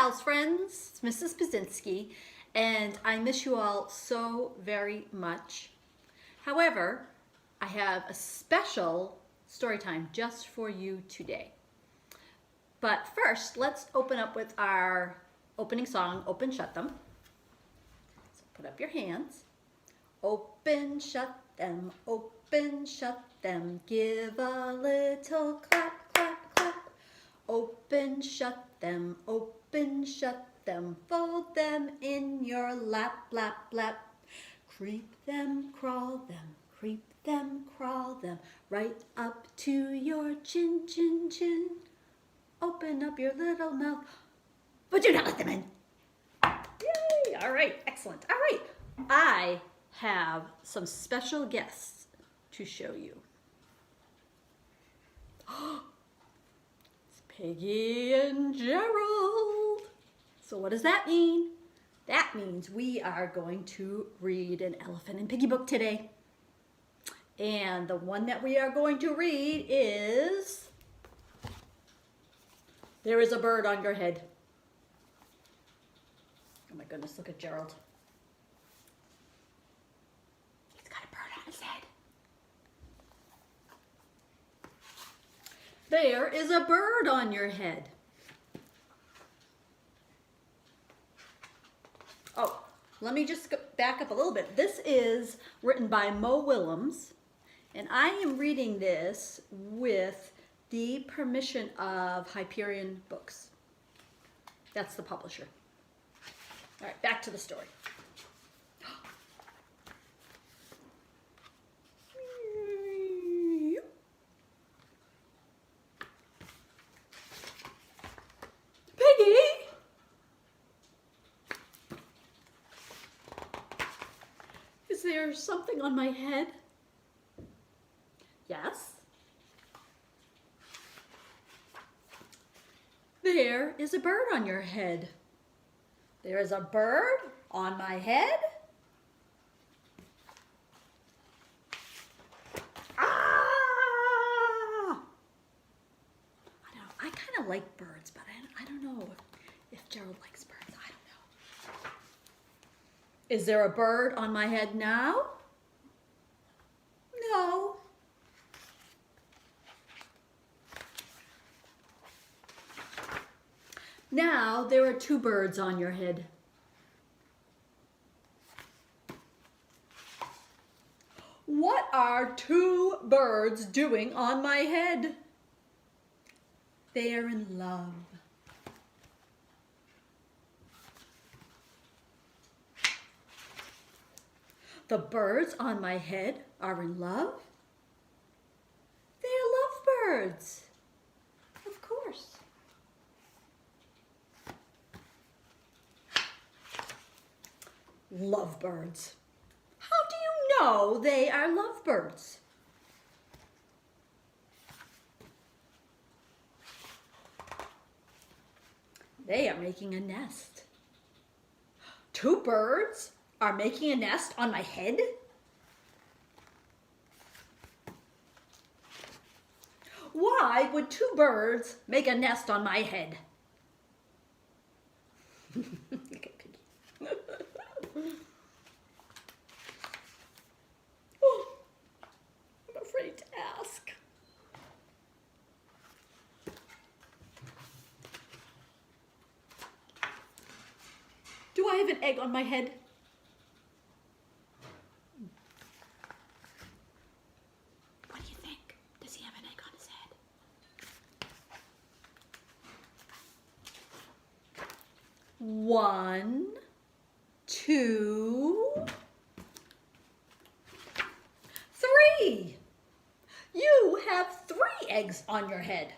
pals, friends. It's Mrs. Pazinski, and I miss you all so very much. However, I have a special story time just for you today. But first, let's open up with our opening song, Open, Shut Them. So put up your hands. Open, shut them, shut them. Give a little clap, clap, clap. Open, shut them, shut them. Fold them in your lap, lap, lap. Creep them, crawl them, creep them, crawl them. Right up to your chin, chin, chin. Open up your little mouth, but do not let them in. Yay! All right, excellent. All right, I have some special guests to show you. It's Peggy and Gerald. So what does that mean? That means we are going to read an Elephant and Piggy book today. And the one that we are going to read is There is a Bird on Your Head. Oh my goodness, look at Gerald. He's got a bird on his head. There is a bird on your head. Oh, let me just back up a little bit. This is written by Mo Willems, and I am reading this with the permission of Hyperion Books. That's the publisher. All right, back to the story. Piggy! Is there something on my head? Yes. There is a bird on your head. There is a bird on my head. Ah! I kind of like birds, but I don't know if Gerald likes birds. I don't know. Is there a bird on my head now? No. Now there are two birds on your head. What are two birds doing on my head? They are in love. The birds on my head are in love? They are lovebirds. Of course. Lovebirds. How do you know they are lovebirds? They are making a nest. Two birds are making a nest on my head? Why would two birds make a nest on my head? Okay, Piggy. Oh, I'm afraid to ask. Do I have an egg on my head? What do you think? Does he have an egg on his head? 1, 2, 3. You have 3 eggs on your head.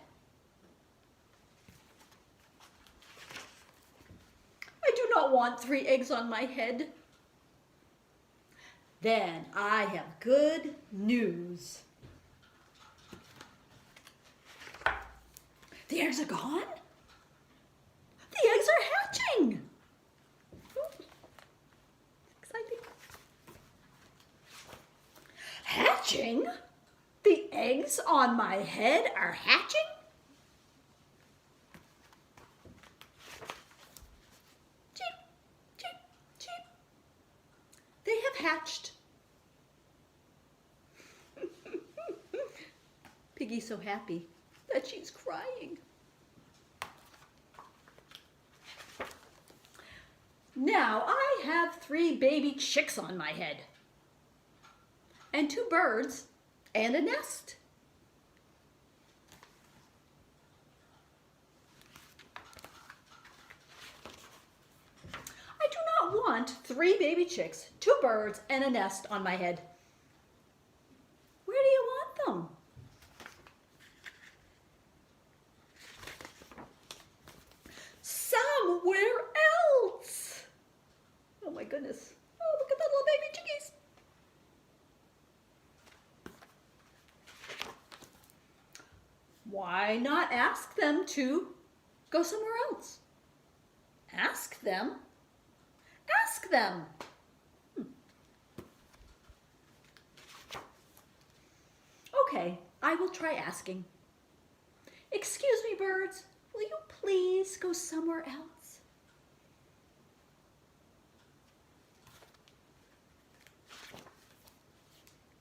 I do not want 3 eggs on my head. Then I have good news. The eggs are gone? The eggs are hatching. Ooh, exciting. Hatching? The eggs on my head are hatching? have hatched. Piggy's so happy that she's crying. Now I have 3 baby chicks on my head, and 2 birds and a nest. I do not want 3 baby chicks, 2 birds, and a nest on my head. Where do you want them? Somewhere else. Oh my goodness. Oh, look at the little baby chickies. Why not ask them to go somewhere else? Ask them. Ask them. Okay, I will try asking. Excuse me, birds. Will you please go somewhere else?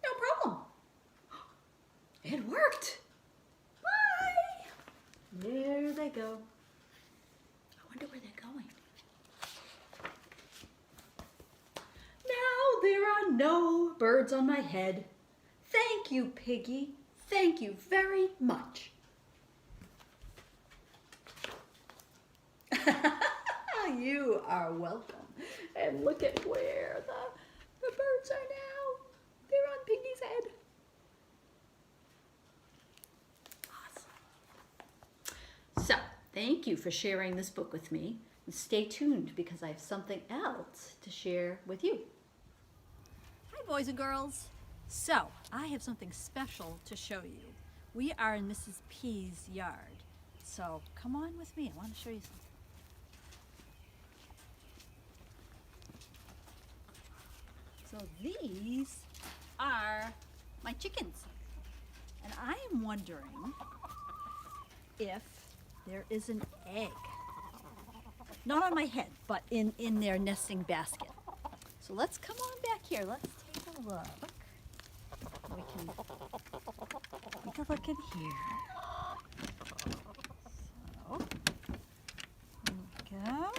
No problem. It worked. Bye. There they go. I wonder where they're going. Now there are no birds on my head. Thank you, Piggy. Thank you very much. You are welcome. And look at where the birds are now. They're on Piggy's head. Awesome. So, thank you for sharing this book with me. And stay tuned because I have something else to share with you. Hi, boys and girls. So, I have something special to show you. We are in Mrs. P's yard. So, come on with me. I want to show you something. So these are my chickens. And I am wondering if there is an egg. Not on my head, but in their nesting basket. So let's come on back here. Let's take a look. We can take a look in here. So, there we go.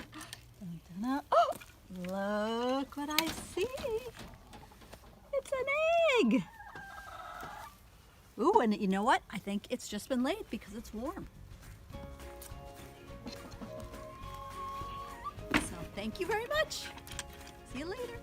Dun, dun, dun. Oh, look what I see. It's an egg. Ooh, and you know what? I think it's just been laid because it's warm. So thank you very much. See you later.